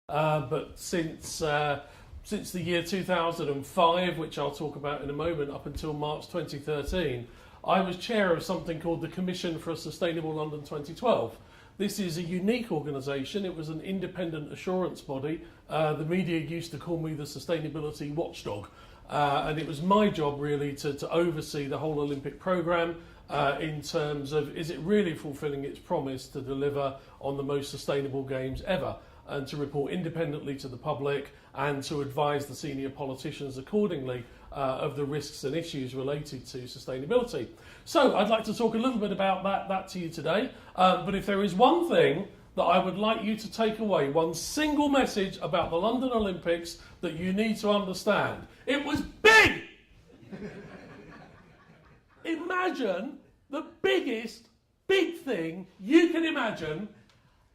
but since the year 2005, which I'll talk about in a moment, up until March 2013, I was chair of something called the Commission for a Sustainable London 2012. This is a unique organisation. It was an independent assurance body. The media used to call me the sustainability watchdog. And it was my job really to oversee the whole Olympic programme in terms of, is it really fulfilling its promise to deliver on the most sustainable games ever, and to report independently to the public and to advise the senior politicians accordingly of the risks and issues related to sustainability. So I'd like to talk a little bit about that to you today, but if there is one thing that I would like you to take away, one single message about the London Olympics that you need to understand, it was big! Imagine the biggest big thing you can imagine.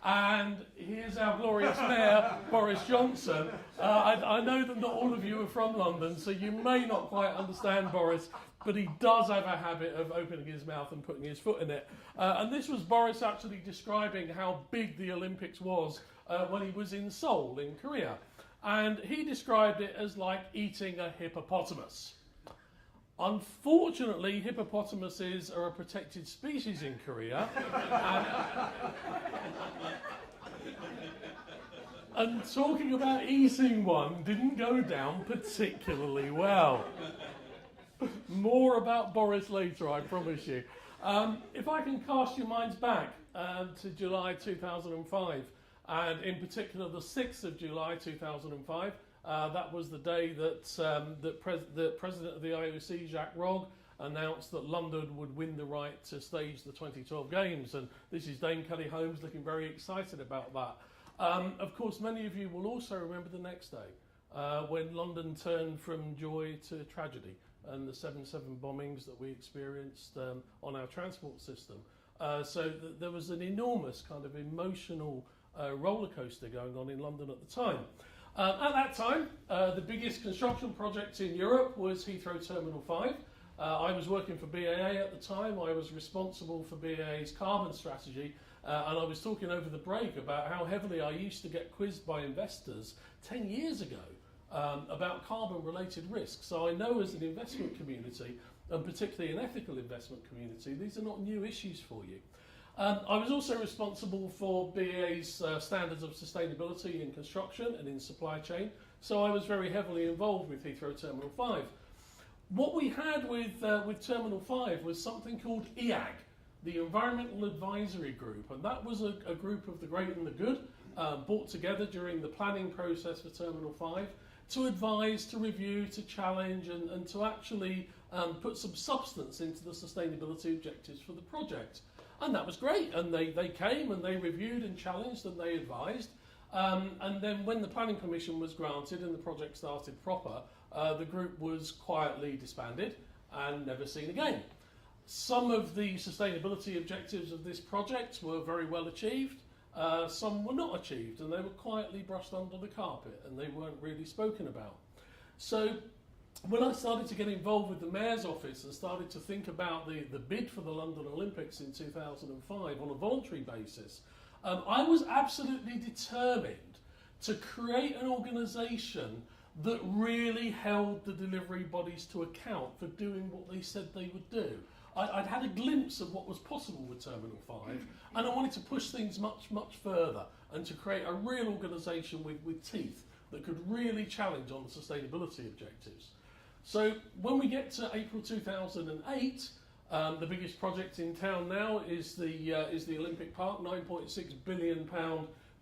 And here's our glorious mayor, Boris Johnson. I know that not all of you are from London, so you may not quite understand Boris, but he does have a habit of opening his mouth and putting his foot in it. And this was Boris actually describing how big the Olympics was when he was in Seoul, in Korea. And he described it as like eating a hippopotamus. Unfortunately, hippopotamuses are a protected species in Korea. And talking about eating one didn't go down particularly well. More about Boris later, I promise you. If I can cast your minds back to July 2005, and in particular the 6th of July 2005, that was the day that the president of the IOC, Jacques Rogge, announced that London would win the right to stage the 2012 Games. And this is Dame Kelly Holmes looking very excited about that. Of course, many of you will also remember the next day, when London turned from joy to tragedy, and the 7/7 bombings that we experienced on our transport system. So there was an enormous kind of emotional roller coaster going on in London at the time. At that time, the biggest construction project in Europe was Heathrow Terminal 5. I was working for BAA at the time. I was responsible for BAA's carbon strategy, and I was talking over the break about how heavily I used to get quizzed by investors 10 years ago about carbon-related risks. So I know as an investment community, and particularly an ethical investment community, these are not new issues for you. I was also responsible for BAA's standards of sustainability in construction and in supply chain, so I was very heavily involved with Heathrow Terminal 5. What we had with Terminal 5 was something called EAG, the Environmental Advisory Group, and that was a group of the great and the good brought together during the planning process for Terminal 5 to advise, to review, to challenge, and to actually put some substance into the sustainability objectives for the project. And that was great, and they came and they reviewed and challenged and they advised. And then when the planning permission was granted and the project started proper, the group was quietly disbanded and never seen again. Some of the sustainability objectives of this project were very well achieved, some were not achieved, and they were quietly brushed under the carpet and they weren't really spoken about. So when I started to get involved with the Mayor's Office and started to think about the bid for the London Olympics in 2005 on a voluntary basis, I was absolutely determined to create an organisation that really held the delivery bodies to account for doing what they said they would do. I'd had a glimpse of what was possible with Terminal 5, and I wanted to push things much, much further and to create a real organisation with teeth that could really challenge on the sustainability objectives. So when we get to April 2008, the biggest project in town now is the Olympic Park, £9.6 billion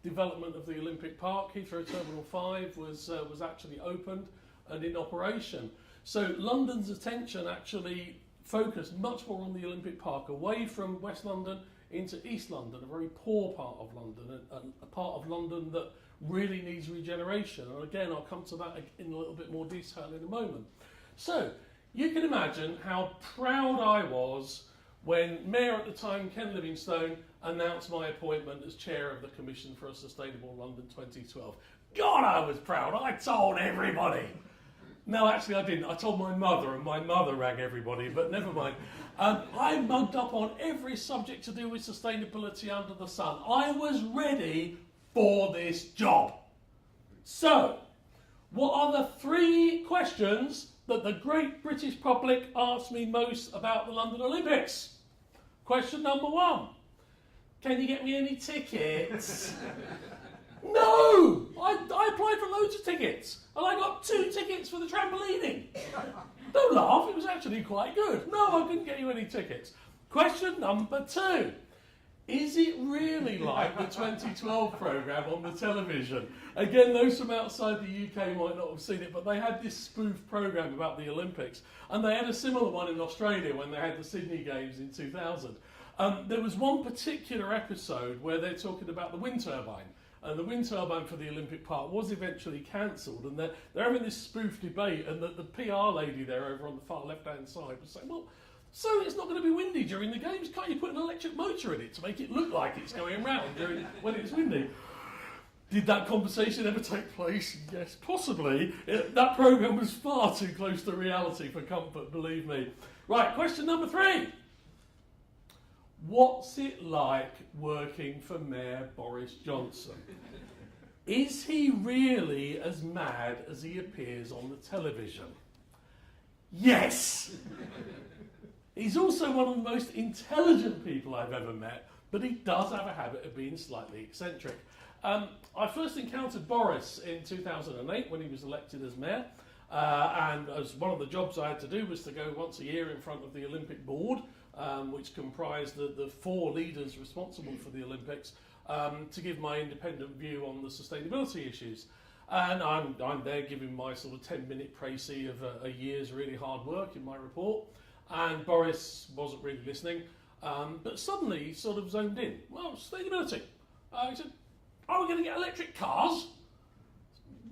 development of the Olympic Park. Heathrow Terminal 5 was actually opened and in operation. So London's attention actually focused much more on the Olympic Park, away from West London into East London, a very poor part of London, and a part of London that really needs regeneration. And again, I'll come to that in a little bit more detail in a moment. So you can imagine how proud I was when Mayor at the time, Ken Livingstone, announced my appointment as chair of the Commission for a Sustainable London 2012. God, I was proud. I told everybody. No, actually I didn't. I told my mother, and my mother rang everybody, but never mind. I mugged up on every subject to do with sustainability under the sun. I was ready for this job. So, what are the 3 questions that the great British public asked me most about the London Olympics? Question number 1. Can you get me any tickets? No! I applied for loads of tickets, and I got 2 tickets for the trampolining. Don't laugh, it was actually quite good. No, I couldn't get you any tickets. Question number 2. Is it really like the 2012 programme on the television? Again, those from outside the UK might not have seen it, but they had this spoof programme about the Olympics, and they had a similar one in Australia when they had the Sydney Games in 2000. There was one particular episode where they're talking about the wind turbine, and the wind turbine for the Olympic part was eventually cancelled, and they're having this spoof debate, and the PR lady there over on the far left-hand side was saying, well, so it's not going to be windy during the games, can't you put an electric motor in it to make it look like it's going round when it's windy? Did that conversation ever take place? Yes, possibly. That programme was far too close to reality for comfort, believe me. Right, question number 3. What's it like working for Mayor Boris Johnson? Is he really as mad as he appears on the television? Yes! He's also one of the most intelligent people I've ever met, but he does have a habit of being slightly eccentric. I first encountered Boris in 2008 when he was elected as mayor, and as one of the jobs I had to do was to go once a year in front of the Olympic board, which comprised the 4 leaders responsible for the Olympics, to give my independent view on the sustainability issues. And I'm there giving my sort of 10-minute précis of a year's really hard work in my report. And Boris wasn't really listening, but suddenly he sort of zoned in. Well, sustainability. He said, are we going to get electric cars?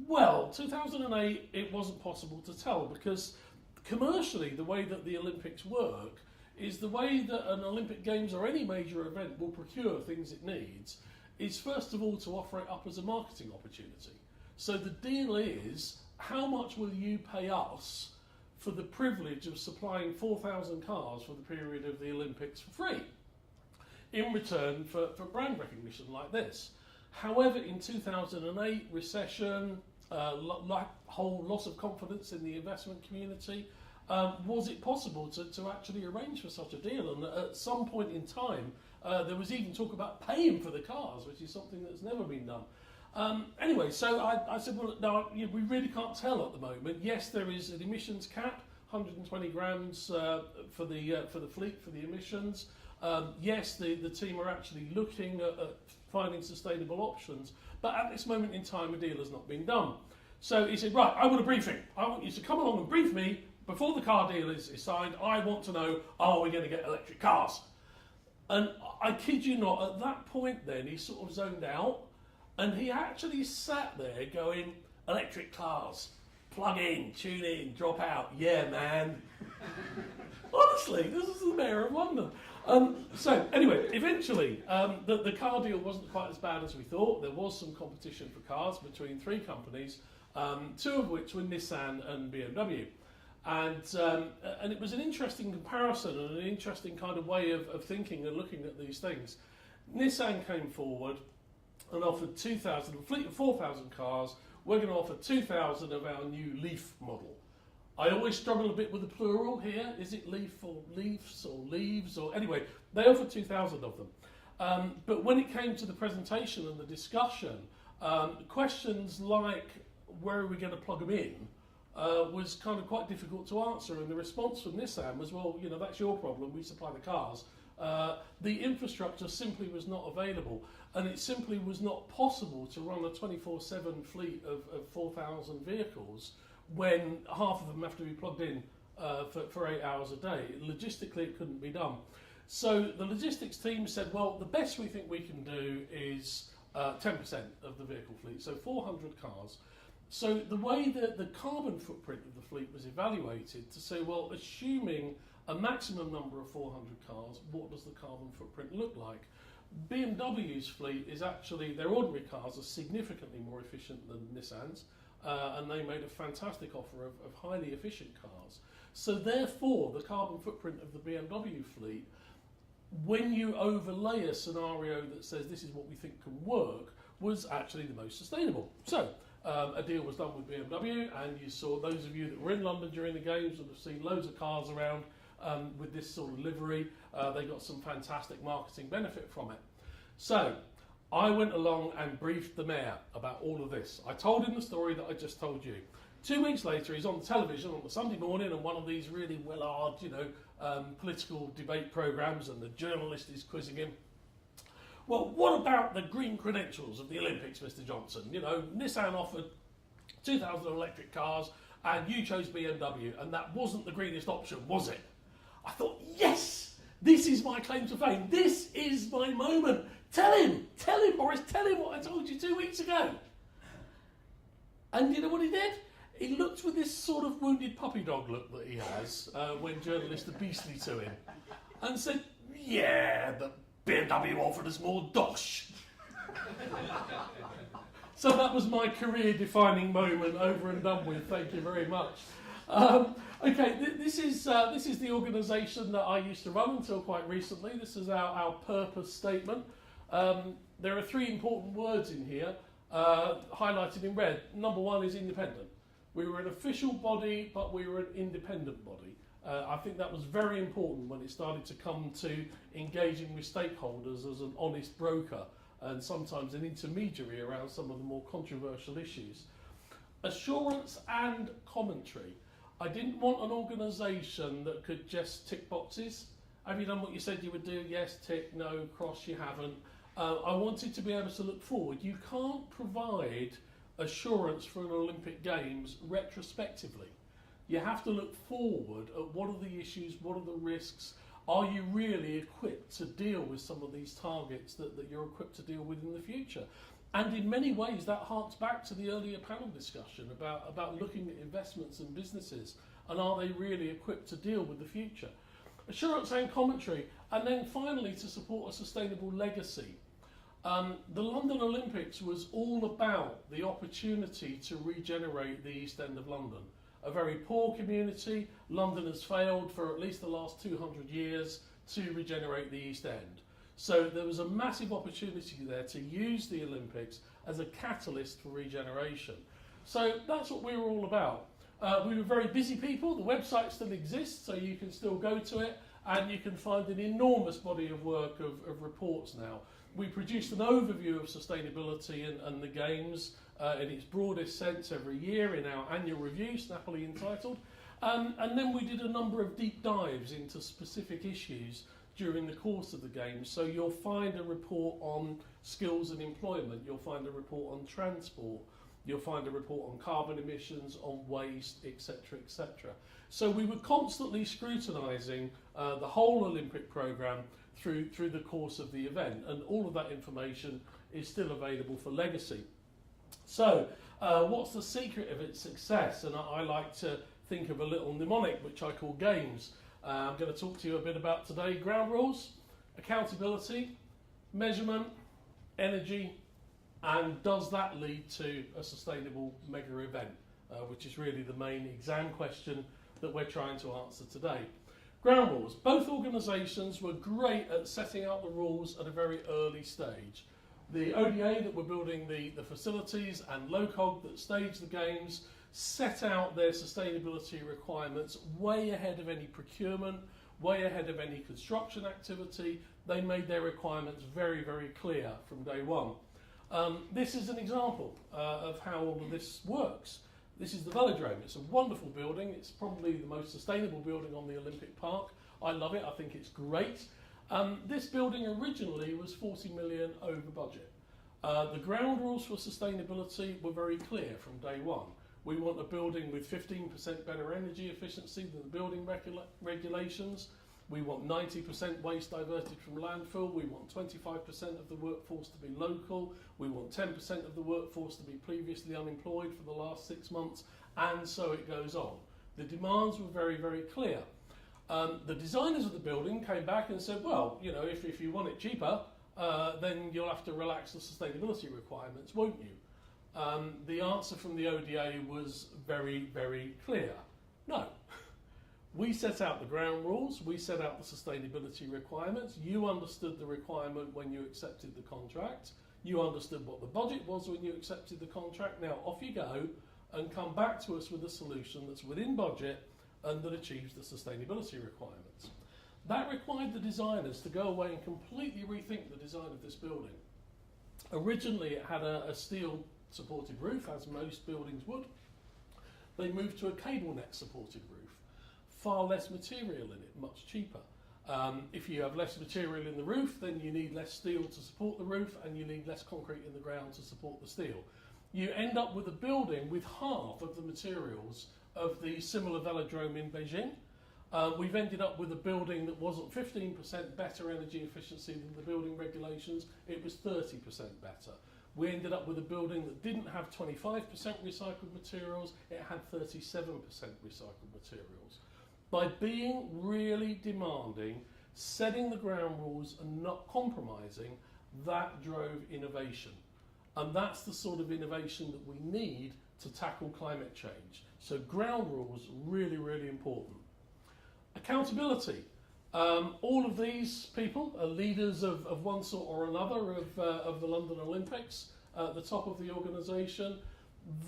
Well, 2008, it wasn't possible to tell, because commercially the way that the Olympics work is the way that an Olympic Games or any major event will procure things it needs is first of all to offer it up as a marketing opportunity. So the deal is, how much will you pay us for the privilege of supplying 4,000 cars for the period of the Olympics for free, in return for brand recognition like this. However, in 2008, recession, whole loss of confidence in the investment community, was it possible to actually arrange for such a deal? And at some point in time, there was even talk about paying for the cars, which is something that's never been done. Anyway, so I said, well, no, we really can't tell at the moment. Yes, there is an emissions cap, 120 grams for the fleet for the emissions. Yes, the team are actually looking at finding sustainable options, but at this moment in time, a deal has not been done. So he said, right, I want a briefing. I want you to come along and brief me before the car deal is signed. I want to know, are we going to get electric cars? And I kid you not, at that point then, he sort of zoned out, and he actually sat there going, electric cars, plug in, tune in, drop out, yeah, man. Honestly, this is the Mayor of London. So anyway, eventually, the car deal wasn't quite as bad as we thought. There was some competition for cars between 3 companies, 2 of which were Nissan and BMW. And it was an interesting comparison and an interesting kind of way of thinking and looking at these things. Nissan came forward and offered 2,000, a fleet of 4,000 cars. We're going to offer 2,000 of our new Leaf model. I always struggle a bit with the plural here. Is it Leaf or Leafs or Leaves? Or anyway, they offered 2,000 of them. But when it came to the presentation and the discussion, questions like where are we going to plug them in was kind of quite difficult to answer. And the response from Nissan was, well, you know, that's your problem. We supply the cars. The infrastructure simply was not available, and it simply was not possible to run a 24/7 fleet of 4,000 vehicles when half of them have to be plugged in for 8 hours a day. Logistically, it couldn't be done. So the logistics team said, well, the best we think we can do is 10% of the vehicle fleet, so 400 cars. So the way that the carbon footprint of the fleet was evaluated to say, well, assuming a maximum number of 400 cars, what does the carbon footprint look like? BMW's fleet is actually, their ordinary cars are significantly more efficient than Nissan's, and they made a fantastic offer of highly efficient cars. So therefore, the carbon footprint of the BMW fleet, when you overlay a scenario that says this is what we think can work, was actually the most sustainable. So a deal was done with BMW, and you saw, those of you that were in London during the games would have seen loads of cars around with this sort of livery. They got some fantastic marketing benefit from it. So I went along and briefed the mayor about all of this. I told him the story that I just told you. 2 weeks later, he's on the television on a Sunday morning on one of these really well-hard, political debate programmes, and the journalist is quizzing him. Well, what about the green credentials of the Olympics, Mr. Johnson? You know, Nissan offered 2,000 electric cars, and you chose BMW, and that wasn't the greenest option, was it? I thought, yes, this is my claim to fame. This is my moment. Tell him, Boris, tell him what I told you 2 weeks ago. And you know what he did? He looked with this sort of wounded puppy dog look that he has when journalists are beastly to him, and said, yeah, the BMW offered us more dosh. So that was my career-defining moment, over and done with. Thank you very much. Okay, this is the organisation that I used to run until quite recently. This is our purpose statement. There are 3 important words in here, highlighted in red. Number 1 is independent. We were an official body, but we were an independent body. I think that was very important when it started to come to engaging with stakeholders as an honest broker and sometimes an intermediary around some of the more controversial issues. Assurance and commentary. I didn't want an organisation that could just tick boxes. Have you done what you said you would do? Yes, tick, no, cross, you haven't. I wanted to be able to look forward. You can't provide assurance for an Olympic Games retrospectively. You have to look forward at what are the issues, what are the risks, are you really equipped to deal with some of these targets that you're equipped to deal with in the future? And in many ways that harks back to the earlier panel discussion about looking at investments and businesses, and are they really equipped to deal with the future? Assurance and commentary, and then finally to support a sustainable legacy. The London Olympics was all about the opportunity to regenerate the East End of London. A very poor community. London has failed for at least the last 200 years to regenerate the East End. So there was a massive opportunity there to use the Olympics as a catalyst for regeneration. So that's what we were all about. We were very busy people. The website still exists, so you can still go to it, and you can find an enormous body of work of reports now. We produced an overview of sustainability and the Games in its broadest sense every year in our annual review, snappily entitled. And then we did a number of deep dives into specific issues during the course of the Games. So you'll find a report on skills and employment, you'll find a report on transport, you'll find a report on carbon emissions, on waste, etc., etc. So we were constantly scrutinising the whole Olympic programme through the course of the event, and all of that information is still available for legacy. So what's the secret of its success? And I like to think of a little mnemonic which I call GAMES. I'm going to talk to you a bit about today. Ground rules, accountability, measurement, energy, and does that lead to a sustainable mega event, which is really the main exam question that we're trying to answer today. Ground rules. Both organisations were great at setting out the rules at a very early stage. The ODA that were building the facilities and LOCOG that staged the Games set out their sustainability requirements way ahead of any procurement, way ahead of any construction activity. They made their requirements very, very clear from day one. This is an example of how all of this works. This is the Velodrome. It's a wonderful building. It's probably the most sustainable building on the Olympic Park. I love it. I think it's great. This building originally was 40 million over budget. The ground rules for sustainability were very clear from day one. We want a building with 15% better energy efficiency than the building regulations. We want 90% waste diverted from landfill. We want 25% of the workforce to be local. We want 10% of the workforce to be previously unemployed for the last 6 months, and so it goes on. The demands were very, very clear. The designers of the building came back and said, well, you know, if you want it cheaper, then you'll have to relax the sustainability requirements, won't you? The answer from the ODA was very, very clear. No. We set out the ground rules, we set out the sustainability requirements, you understood the requirement when you accepted the contract, You understood what the budget was when you accepted the contract. Now off you go and come back to us with a solution that's within budget and that achieves the sustainability requirements. That required the designers to go away and completely rethink the design of this building. Originally it had a steel supported roof, as most buildings would. They moved to a cable net supported roof. Far less material in it, much cheaper. If you have less material in the roof, then you need less steel to support the roof and you need less concrete in the ground to support the steel. You end up with a building with half of the materials of the similar velodrome in Beijing. We've ended up with a building that wasn't 15% better energy efficiency than the building regulations, it was 30% better. We ended up with a building that didn't have 25% recycled materials, it had 37% recycled materials. By being really demanding, setting the ground rules and not compromising, that drove innovation. And that's the sort of innovation that we need to tackle climate change. So ground rules, really, really important. Accountability. All of these people are leaders of one sort or another of the London Olympics at the top of the organisation.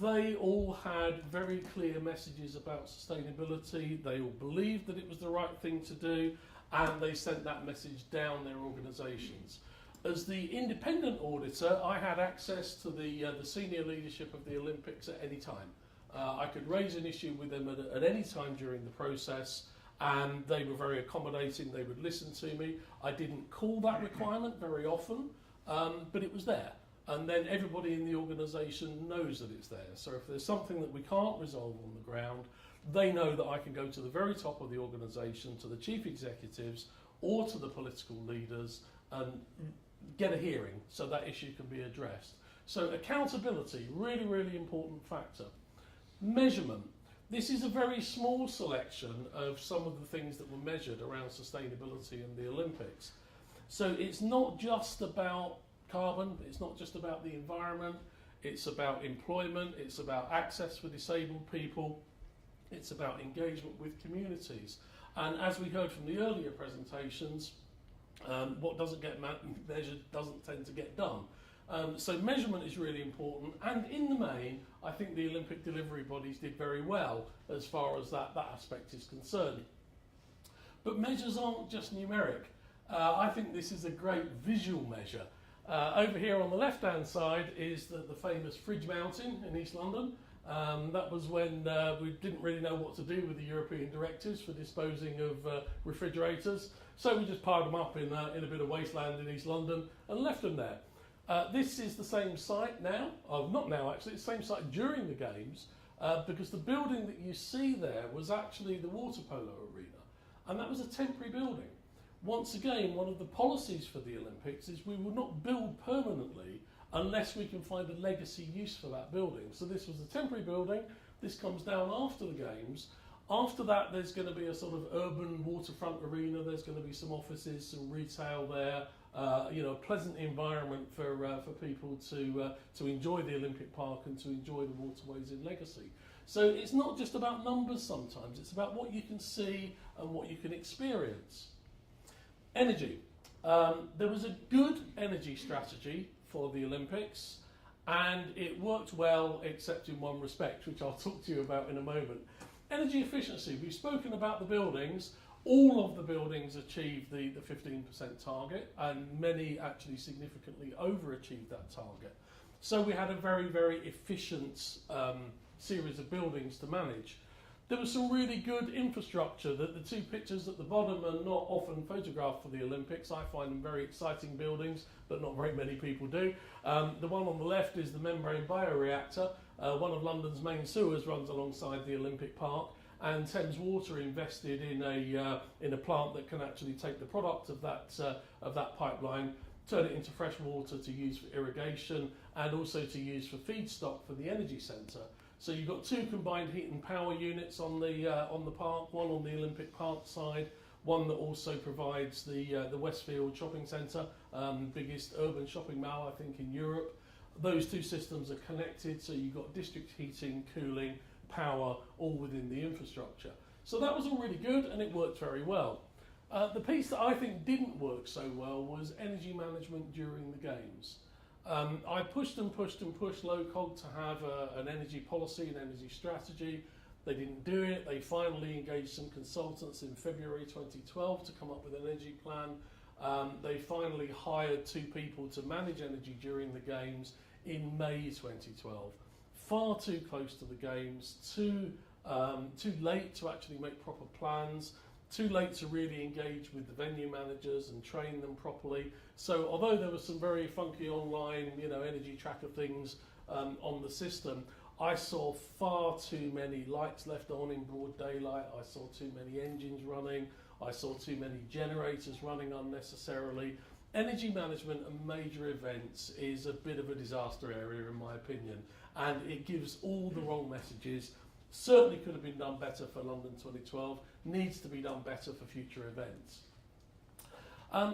They all had very clear messages about sustainability. They all believed that it was the right thing to do, and they sent that message down their organisations. As the independent auditor, I had access to the senior leadership of the Olympics at any time. I could raise an issue with them at any time during the process, and they were very accommodating. They would listen to me. I didn't call that requirement very often, but it was there. And then everybody in the organisation knows that it's there. So if there's something that we can't resolve on the ground, they know that I can go to the very top of the organisation, to the chief executives or to the political leaders and get a hearing so that issue can be addressed. So accountability, really, really important factor. Measurement. This is a very small selection of some of the things that were measured around sustainability in the Olympics. So it's not just about carbon, it's not just about the environment, it's about employment, it's about access for disabled people, it's about engagement with communities. And as we heard from the earlier presentations, what doesn't get measured doesn't tend to get done. So measurement is really important, and in the main, I think the Olympic delivery bodies did very well as far as that aspect is concerned. But measures aren't just numeric. I think this is a great visual measure. Over here on the left-hand side is the famous Fridge Mountain in East London. That was when we didn't really know what to do with the European directives for disposing of refrigerators. So we just piled them up in a bit of wasteland in East London and left them there. This is the same site now, not now actually, it's the same site during the Games, because the building that you see there was actually the water polo arena, and that was a temporary building. Once again, one of the policies for the Olympics is we will not build permanently unless we can find a legacy use for that building. So this was a temporary building, this comes down after the Games. After that, there's going to be a sort of urban waterfront arena, there's going to be some offices, some retail there, a pleasant environment for people to enjoy the Olympic Park and to enjoy the waterways in legacy. So it's not just about numbers sometimes, it's about what you can see and what you can experience. Energy. There was a good energy strategy for the Olympics, and it worked well except in one respect, which I'll talk to you about in a moment. Energy efficiency. We've spoken about the buildings. All of the buildings achieved the 15% target, and many actually significantly overachieved that target. So we had a very, very efficient series of buildings to manage. There was some really good infrastructure. The two pictures at the bottom are not often photographed for the Olympics. I find them very exciting buildings, but not very many people do. The one on the left is the membrane bioreactor. One of London's main sewers runs alongside the Olympic Park, and Thames Water invested in a plant that can actually take the product of that pipeline, turn it into fresh water to use for irrigation, and also to use for feedstock for the energy centre. So you've got two combined heat and power units on the park, one on the Olympic Park side, one that also provides the Westfield shopping centre, biggest urban shopping mall I think in Europe. Those two systems are connected, so you've got district heating, cooling, power, all within the infrastructure. So that was all really good and it worked very well. The piece that I think didn't work so well was energy management during the Games. I pushed and pushed and pushed LOCOG to have an energy policy, an energy strategy. They didn't do it. They finally engaged some consultants in February 2012 to come up with an energy plan. They finally hired 2 people to manage energy during the games in May 2012. Far too close to the games, too late to actually make proper plans, too late to really engage with the venue managers and train them properly. So although there was some very funky online, energy tracker things on the system, I saw far too many lights left on in broad daylight. I saw too many engines running. I saw too many generators running unnecessarily. Energy management and major events is a bit of a disaster area in my opinion, and it gives all the wrong messages. Certainly could have been done better for London 2012, needs to be done better for future events.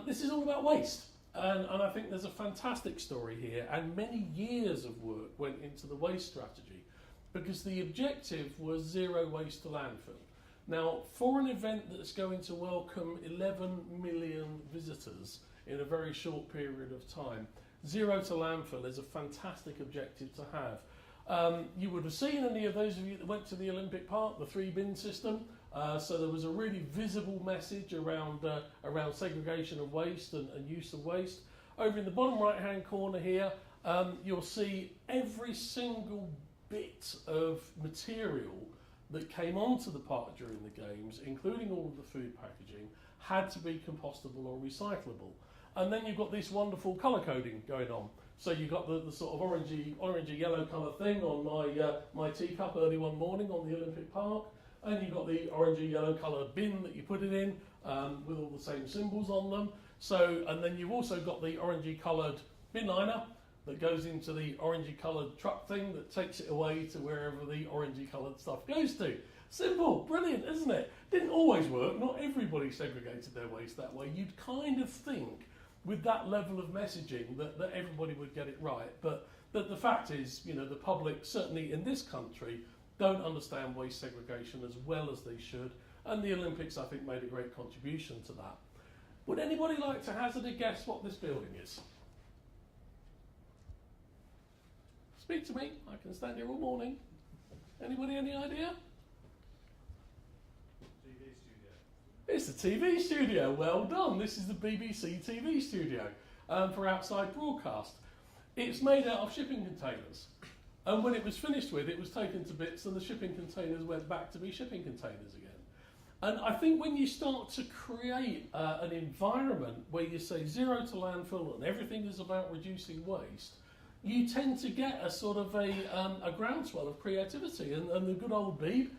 This is all about waste, and I think there's a fantastic story here, and many years of work went into the waste strategy because the objective was zero waste to landfill. Now, for an event that's going to welcome 11 million visitors in a very short period of time, zero to landfill is a fantastic objective to have. You would have seen, any of those of you that went to the Olympic Park, the 3-bin system. So there was a really visible message around segregation of waste and use of waste. Over in the bottom right hand corner here, you'll see every single bit of material that came onto the park during the games, including all of the food packaging, had to be compostable or recyclable. And then you've got this wonderful colour coding going on. So you've got the sort of orangey yellow colour thing on my teacup early one morning on the Olympic Park, and you've got the orangey yellow colour bin that you put it in with all the same symbols on them. So, and then you've also got the orangey coloured bin liner that goes into the orangey coloured truck thing that takes it away to wherever the orangey coloured stuff goes to. Simple, brilliant, isn't it? Didn't always work. Not everybody segregated their waste that way. You'd kind of think with that level of messaging that everybody would get it right. But the fact is, the public, certainly in this country, don't understand waste segregation as well as they should. And the Olympics, I think, made a great contribution to that. Would anybody like to hazard a guess what this building is? Speak to me. I can stand here all morning. Anybody, any idea? TV studio. It's the TV studio. Well done. This is the BBC TV studio for outside broadcast. It's made out of shipping containers. And when it was finished with, it was taken to bits and the shipping containers went back to be shipping containers again. And I think when you start to create an environment where you say zero to landfill and everything is about reducing waste, you tend to get a sort of a groundswell of creativity. And the good old Beeb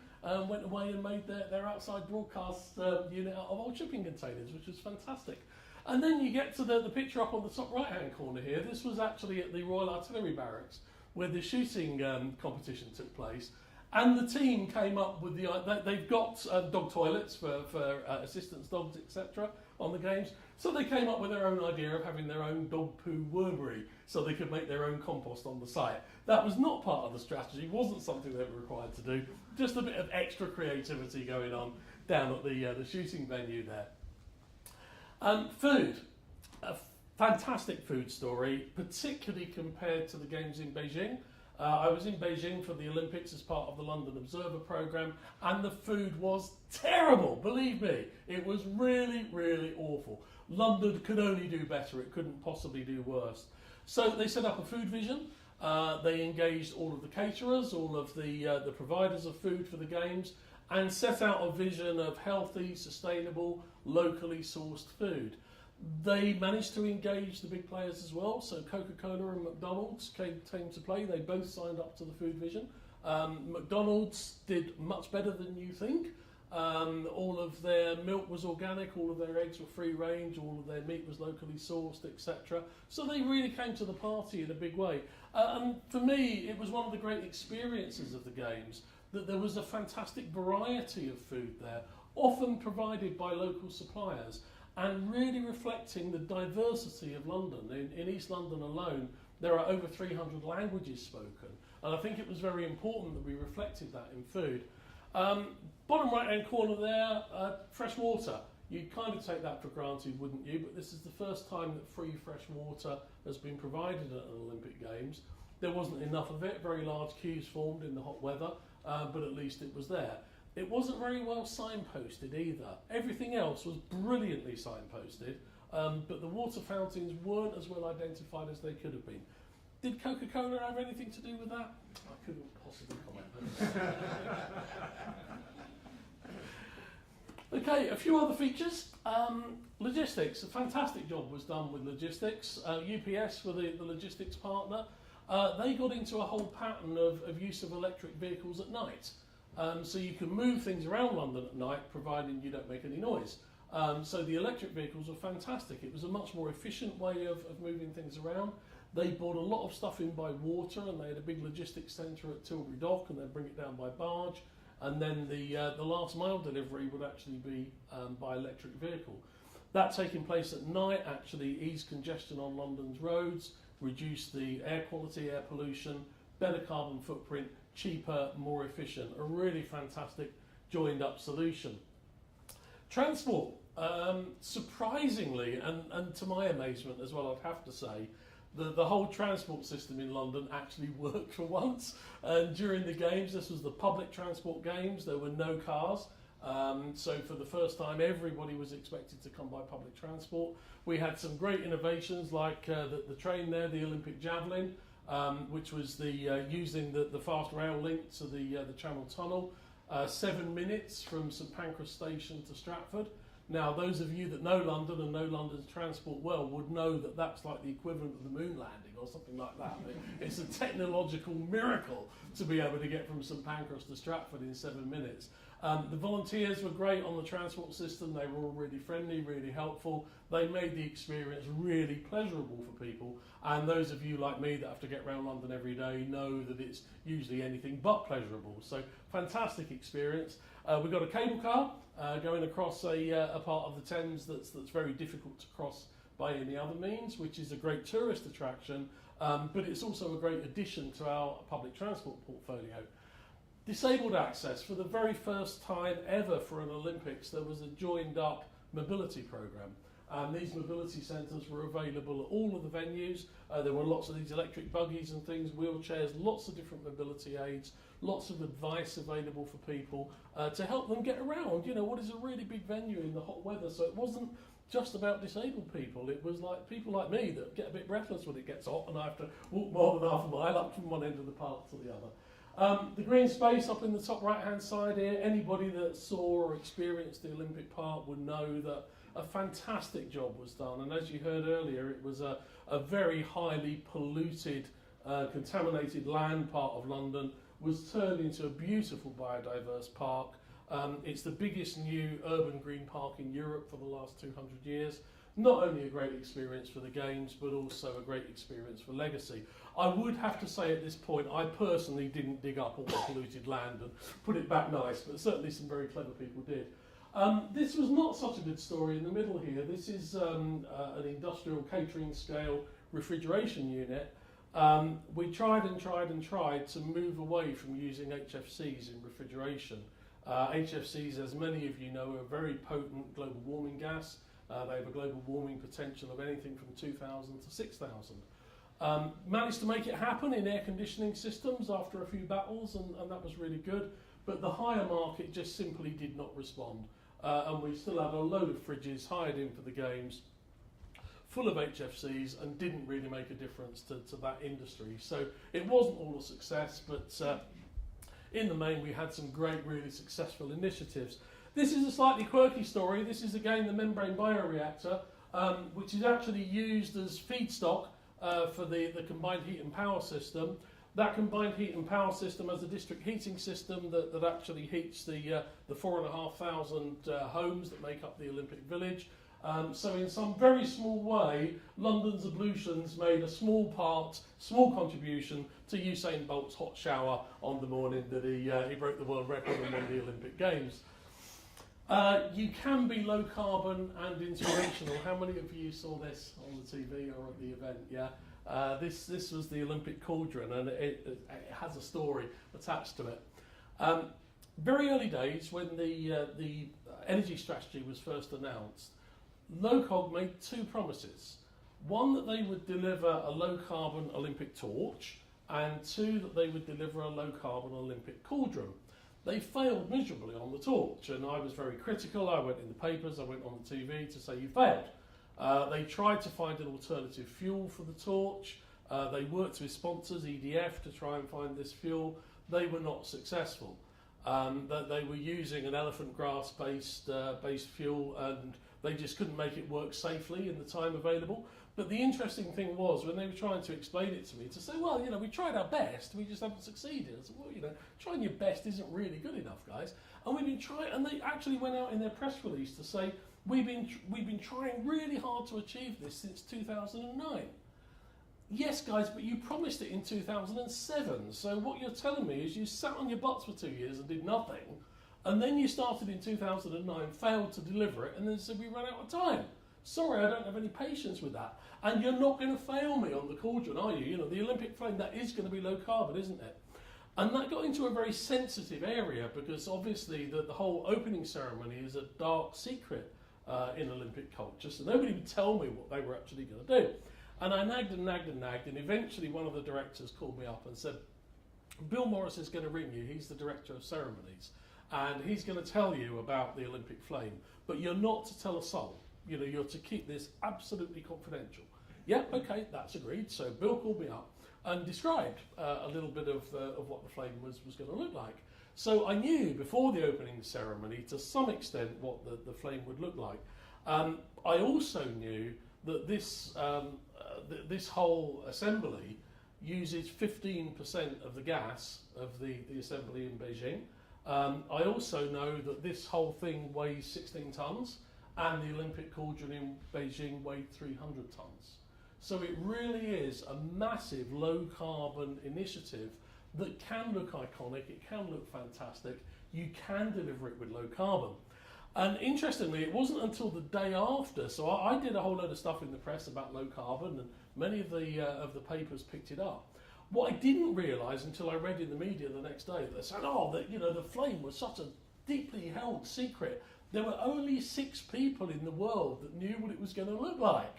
went away and made their outside broadcast unit out of old shipping containers, which was fantastic. And then you get to the picture up on the top right-hand corner here. This was actually at the Royal Artillery Barracks, where the shooting competition took place. And the team came up with they've got dog toilets for assistance dogs, etc. on the games. So they came up with their own idea of having their own dog poo wormery so they could make their own compost on the site. That was not part of the strategy, wasn't something they were required to do. Just a bit of extra creativity going on down at the shooting venue there. Food. A fantastic food story, particularly compared to the games in Beijing. I was in Beijing for the Olympics as part of the London Observer programme, and the food was terrible, believe me. It was really, really awful. London could only do better, it couldn't possibly do worse. So they set up a food vision. They engaged all of the caterers, all of the providers of food for the games, and set out a vision of healthy, sustainable, locally sourced food. They managed to engage the big players as well, so Coca-Cola and McDonald's came to play. They both signed up to the food vision. McDonald's did much better than you think. All of their milk was organic, all of their eggs were free range, all of their meat was locally sourced, etc. So they really came to the party in a big way. And for me, it was one of the great experiences of the games that there was a fantastic variety of food there, often provided by local suppliers, and really reflecting the diversity of London. In East London alone, there are over 300 languages spoken, and I think it was very important that we reflected that in food. Bottom right hand corner there, fresh water. You'd kind of take that for granted, wouldn't you? But this is the first time that free fresh water has been provided at an Olympic Games. There wasn't enough of it, very large queues formed in the hot weather, but at least it was there. It wasn't very well signposted either. Everything else was brilliantly signposted, but the water fountains weren't as well identified as they could have been. Did Coca-Cola have anything to do with that? I couldn't possibly comment. Okay, a few other features. Logistics, a fantastic job was done with logistics. UPS were the logistics partner. They got into a whole pattern of use of electric vehicles at night. So you can move things around London at night, providing you don't make any noise. So the electric vehicles were fantastic. It was a much more efficient way of moving things around. They brought a lot of stuff in by water, and they had a big logistics centre at Tilbury Dock, and they'd bring it down by barge. And then the last mile delivery would actually be by electric vehicle. That taking place at night actually eased congestion on London's roads, reduced the air quality, air pollution, better carbon footprint, cheaper, more efficient. A really fantastic joined up solution. Transport, surprisingly, and to my amazement as well, I'd have to say, the whole transport system in London actually worked for once. And during the games, this was the public transport games, there were no cars. So for the first time, everybody was expected to come by public transport. We had some great innovations like the train there, the Olympic Javelin, which was using the fast rail link to the Channel Tunnel. 7 minutes from St Pancras Station to Stratford. Now, those of you that know London and know London's transport well would know that that's like the equivalent of the moon landing or something like that. It's a technological miracle to be able to get from St Pancras to Stratford in 7 minutes. The volunteers were great on the transport system. They were all really friendly, really helpful. They made the experience really pleasurable for people. And those of you like me that have to get around London every day know that it's usually anything but pleasurable. So fantastic experience. We've got a cable car going across a part of the Thames that's very difficult to cross by any other means, which is a great tourist attraction, but it's also a great addition to our public transport portfolio. Disabled access, for the very first time ever for an Olympics, there was a joined up mobility programme. And these mobility centres were available at all of the venues. There were lots of these electric buggies and things, wheelchairs, lots of different mobility aids, lots of advice available for people to help them get around. You know, what is a really big venue in the hot weather? So it wasn't just about disabled people. It was like people like me that get a bit breathless when it gets hot and I have to walk more than half a mile up from one end of the park to the other. The green space up in the top right hand side here, anybody that saw or experienced the Olympic Park would know that a fantastic job was done, and as you heard earlier, it was a very highly polluted, contaminated land part of London was turned into a beautiful biodiverse park. It's the biggest new urban green park in Europe for the last 200 years. Not only a great experience for the Games, but also a great experience for legacy. I would have to say at this point, I personally didn't dig up all the polluted land and put it back nice, but certainly some very clever people did. This was not such a good story in the middle here. This is an industrial catering scale refrigeration unit. We tried to move away from using HFCs in refrigeration. HFCs, as many of you know, are a very potent global warming gas. They have a global warming potential of anything from 2,000 to 6,000. Managed to make it happen in air conditioning systems after a few battles, and that was really good. But the hire market just simply did not respond. And we still had a load of fridges hired in for the Games, full of HFCs, and didn't really make a difference to that industry. So it wasn't all a success, but in the main we had some great, really successful initiatives. This is a slightly quirky story. This is again the membrane bioreactor, which is actually used as feedstock for the combined heat and power system. That combined heat and power system has a district heating system that actually heats the 4,500 homes that make up the Olympic Village. So in some very small way, London's ablutions made a small contribution to Usain Bolt's hot shower on the morning that he broke the world record and won the Olympic Games. You can be low carbon and inspirational. How many of you saw this on the TV or at the event? Yeah. This was the Olympic cauldron, and it has a story attached to it. very early days when the energy strategy was first announced, LOCOG made two promises. One, that they would deliver a low-carbon Olympic torch, and two, that they would deliver a low-carbon Olympic cauldron. They failed miserably on the torch, and I was very critical. I went in the papers, I went on the TV to say you failed. They tried to find an alternative fuel for the torch. They worked with sponsors, EDF, to try and find this fuel. They were not successful. They were using an elephant grass based fuel, and they just couldn't make it work safely in the time available. But the interesting thing was, when they were trying to explain it to me, to say, well, we tried our best, we just haven't succeeded. I said, well, trying your best isn't really good enough, guys. And we've been trying, and they actually went out in their press release to say, we've been trying really hard to achieve this since 2009. Yes, guys, but you promised it in 2007. So what you're telling me is you sat on your butts for 2 years and did nothing, and then you started in 2009, failed to deliver it, and then said we ran out of time. Sorry, I don't have any patience with that. And you're not going to fail me on the cauldron, are you? The Olympic flame, that is going to be low carbon, isn't it? And that got into a very sensitive area, because obviously the whole opening ceremony is a dark secret in Olympic culture, so nobody would tell me what they were actually going to do. And I nagged and nagged and nagged, and eventually one of the directors called me up and said, Bill Morris is going to ring you, he's the director of ceremonies, and he's going to tell you about the Olympic flame, but you're not to tell a soul. You're to keep this absolutely confidential. Yeah, okay, that's agreed. So Bill called me up and described a little bit of what the flame was going to look like. So I knew before the opening ceremony, to some extent, what the flame would look like. I also knew that this whole assembly uses 15% of the gas of the assembly in Beijing. I also know that this whole thing weighs 16 tons, and the Olympic cauldron in Beijing weighed 300 tons. So it really is a massive low-carbon initiative that can look iconic, it can look fantastic, you can deliver it with low carbon. And interestingly, it wasn't until the day after, so I did a whole load of stuff in the press about low carbon, and many of the papers picked it up. What I didn't realise until I read in the media the next day, they said, the flame was such a deeply held secret. There were only 6 people in the world that knew what it was going to look like.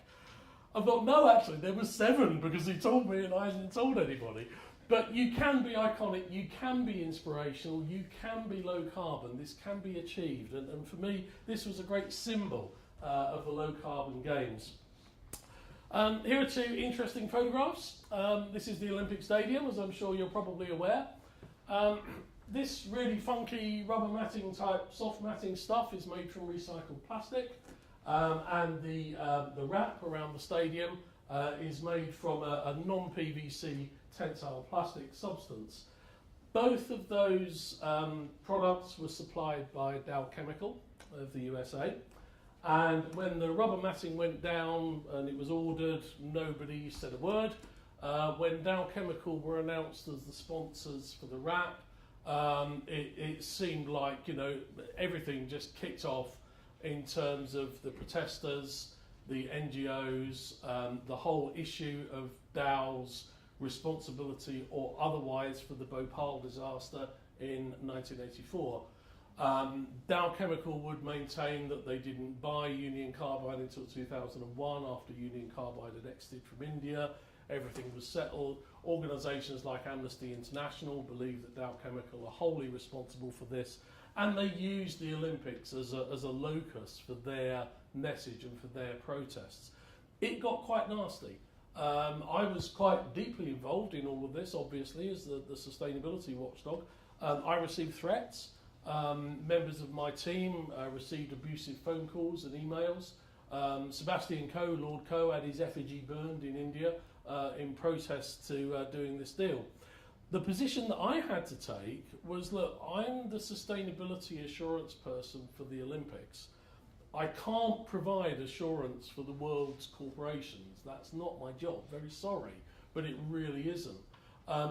I thought, no, actually, there were 7, because he told me and I hadn't told anybody. But you can be iconic, you can be inspirational, you can be low carbon, this can be achieved. And for me, this was a great symbol of the low carbon games. Here are 2 interesting photographs. This is the Olympic Stadium, as I'm sure you're probably aware. This really funky rubber matting type soft matting stuff is made from recycled plastic, and the wrap around the stadium is made from a non-PVC tensile plastic substance. Both of those products were supplied by Dow Chemical of the USA, and when the rubber matting went down and it was ordered, nobody said a word. When Dow Chemical were announced as the sponsors for the wrap, it seemed like everything just kicked off in terms of the protesters, the NGOs, the whole issue of Dow's responsibility or otherwise for the Bhopal disaster in 1984. Dow Chemical would maintain that they didn't buy Union Carbide until 2001, after Union Carbide had exited from India. Everything was settled. Organisations like Amnesty International believe that Dow Chemical are wholly responsible for this, and they used the Olympics as a locus for their message and for their protests. It got quite nasty. I was quite deeply involved in all of this, obviously, as the sustainability watchdog. I received threats. Members of my team received abusive phone calls and emails. Sebastian Coe, Lord Coe, had his effigy burned in India in protest to doing this deal. The position that I had to take was, look, I'm the sustainability assurance person for the Olympics. I can't provide assurance for the world's corporations. That's not my job. Very sorry, but it really isn't.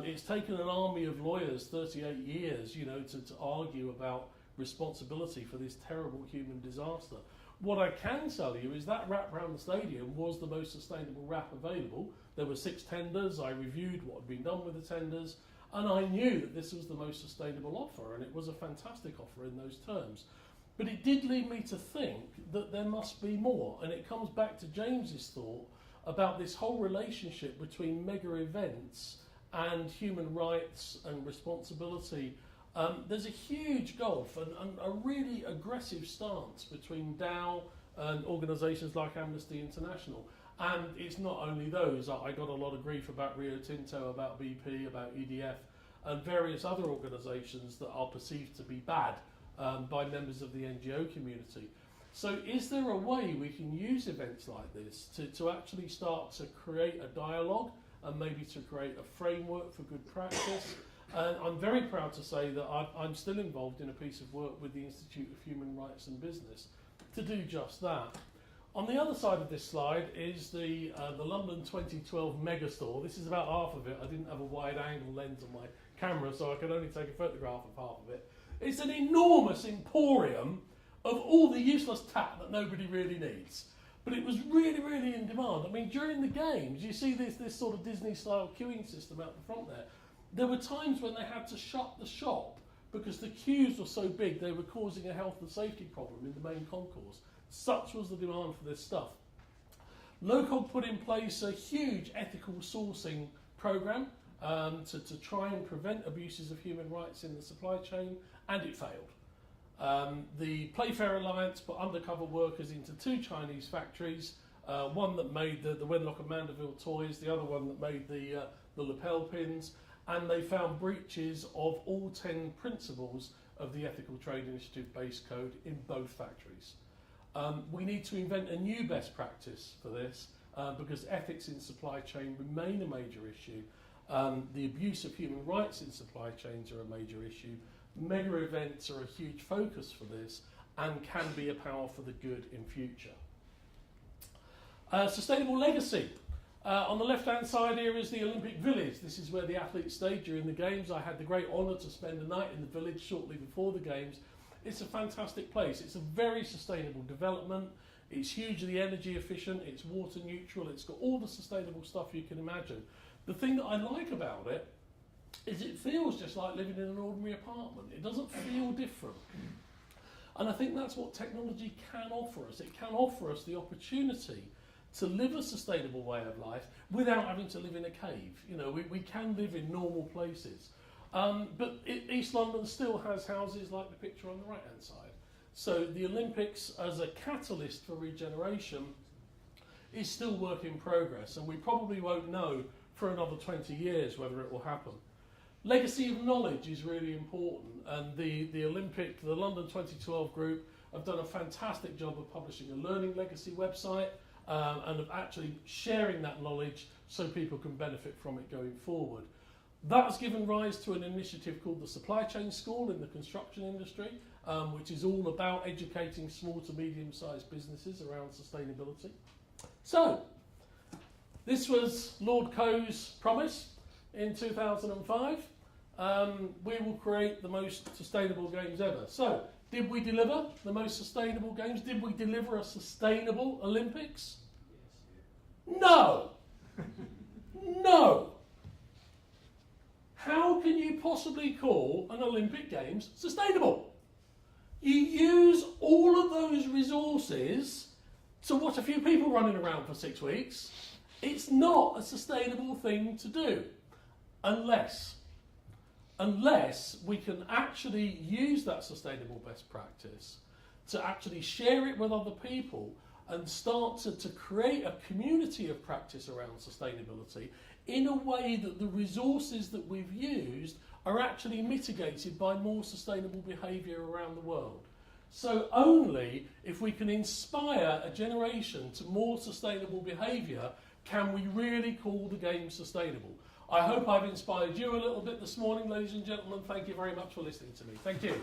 It's taken an army of lawyers 38 years, to argue about responsibility for this terrible human disaster. What I can tell you is that wrap around the stadium was the most sustainable wrap available. There were 6 tenders. I reviewed what had been done with the tenders, And I knew that this was the most sustainable offer, and it was a fantastic offer in those terms. But it did lead me to think that there must be more. And it comes back to James's thought about this whole relationship between mega events and human rights and responsibility. There's a huge gulf and a really aggressive stance between DAO and organisations like Amnesty International. And it's not only those. I got a lot of grief about Rio Tinto, about BP, about EDF, and various other organisations that are perceived to be bad by members of the NGO community. So is there a way we can use events like this to actually start to create a dialogue and maybe to create a framework for good practice? And I'm very proud to say that I'm still involved in a piece of work with the Institute of Human Rights and Business to do just that. On the other side of this slide is the London 2012 Megastore. This is about half of it. I didn't have a wide angle lens on my camera, so I could only take a photograph of half of it. It's an enormous emporium of all the useless tat that nobody really needs. But it was really, really in demand. I mean, during the games, you see this sort of Disney-style queuing system out the front there. There were times when they had to shut the shop because the queues were so big they were causing a health and safety problem in the main concourse. Such was the demand for this stuff. LOCOG put in place a huge ethical sourcing program to try and prevent abuses of human rights in the supply chain, and it failed. The Playfair Alliance put undercover workers into 2 Chinese factories, one that made the Wenlock and Mandeville toys, the other one that made the lapel pins, and they found breaches of all 10 principles of the Ethical Trade Initiative base code in both factories. We need to invent a new best practice for this because ethics in supply chain remain a major issue. The abuse of human rights in supply chains are a major issue. Mega events are a huge focus for this and can be a power for the good in future. Sustainable legacy. On the left-hand side here is the Olympic Village. This is where the athletes stayed during the Games. I had the great honour to spend a night in the village shortly before the Games. It's a fantastic place. It's a very sustainable development. It's hugely energy efficient. It's water neutral. It's got all the sustainable stuff you can imagine. The thing that I like about it is it feels just like living in an ordinary apartment. It doesn't feel different. And I think that's what technology can offer us. It can offer us the opportunity to live a sustainable way of life without having to live in a cave. You know, we can live in normal places. But East London still has houses like the picture on the right-hand side. So the Olympics as a catalyst for regeneration is still work in progress, and we probably won't know for another 20 years whether it will happen. Legacy of knowledge is really important, and the London 2012 group have done a fantastic job of publishing a learning legacy website and of actually sharing that knowledge so people can benefit from it going forward. That's given rise to an initiative called the Supply Chain School in the construction industry, which is all about educating small to medium-sized businesses around sustainability. So, this was Lord Coe's promise in 2005. We will create the most sustainable games ever. So, did we deliver the most sustainable games? Did we deliver a sustainable Olympics? No! No! How can you possibly call an Olympic Games sustainable? You use all of those resources to watch a few people running around for 6 weeks. It's not a sustainable thing to do unless we can actually use that sustainable best practice to actually share it with other people and start to create a community of practice around sustainability in a way that the resources that we've used are actually mitigated by more sustainable behaviour around the world. So only if we can inspire a generation to more sustainable behaviour can we really call the Games sustainable. I hope I've inspired you a little bit this morning, ladies and gentlemen. Thank you very much for listening to me. Thank you.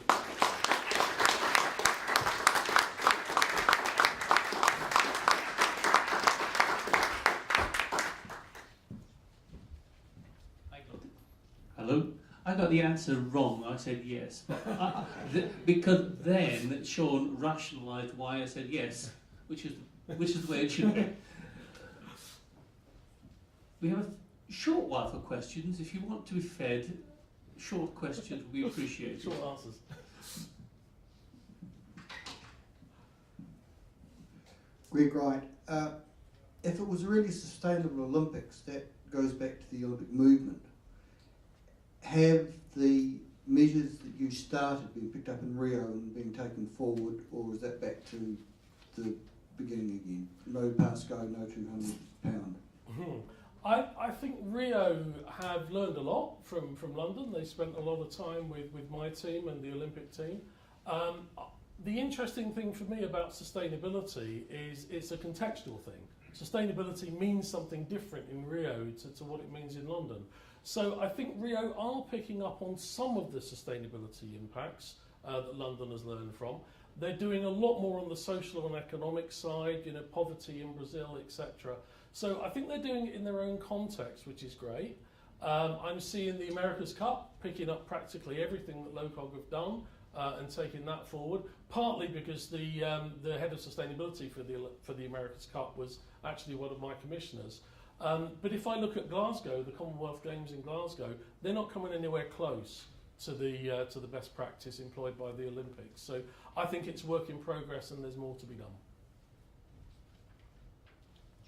Hello? I got the answer wrong. I said yes. Because then Sean rationalised why I said yes, which is the way it should be. We have a short while for questions. If you want to be fed, short questions would be appreciated. Short answers. Greg Wright, if it was a really sustainable Olympics, that goes back to the Olympic movement. Have the measures that you started been picked up in Rio and being taken forward, or is that back to the beginning again? No Pasco, no 200 pound. I think Rio have learned a lot from London. They spent a lot of time with my team and the Olympic team. The interesting thing for me about sustainability is it's a contextual thing. Sustainability means something different in Rio to what it means in London. So I think Rio are picking up on some of the sustainability impacts that London has learned from. They're doing a lot more on the social and economic side, you know, poverty in Brazil, etc. So I think they're doing it in their own context, which is great. I'm seeing the America's Cup picking up practically everything that LOCOG have done and taking that forward, partly because the head of sustainability for the America's Cup was actually one of my commissioners. But if I look at Glasgow, the Commonwealth Games in Glasgow, they're not coming anywhere close to the best practice employed by the Olympics. So I think it's work in progress and there's more to be done.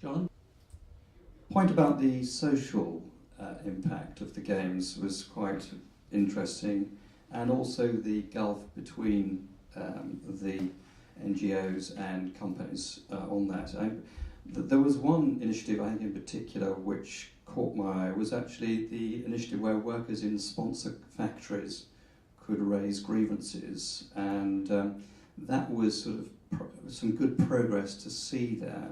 John? Point about the social impact of the Games was quite interesting, and also the gulf between the NGOs and companies on that. There was one initiative, I think in particular, which caught my eye, was actually the initiative where workers in sponsor factories could raise grievances, and that was sort of some good progress to see there.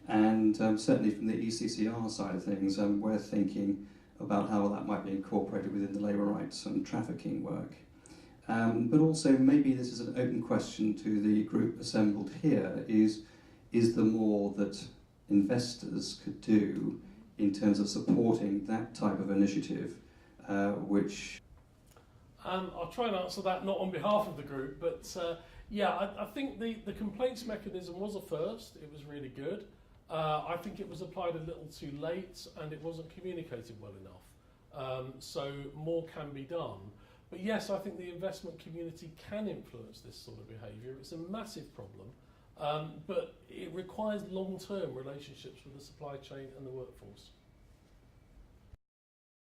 And certainly from the ECCR side of things, we're thinking about how that might be incorporated within the labour rights and trafficking work. But also, maybe this is an open question to the group assembled here, is there more that investors could do in terms of supporting that type of initiative, which... I'll try and answer that not on behalf of the group, but yeah, I think the complaints mechanism was a first. It was really good. I think it was applied a little too late and it wasn't communicated well enough. So more can be done. But yes, I think the investment community can influence this sort of behaviour. It's a massive problem, but it requires long-term relationships with the supply chain and the workforce.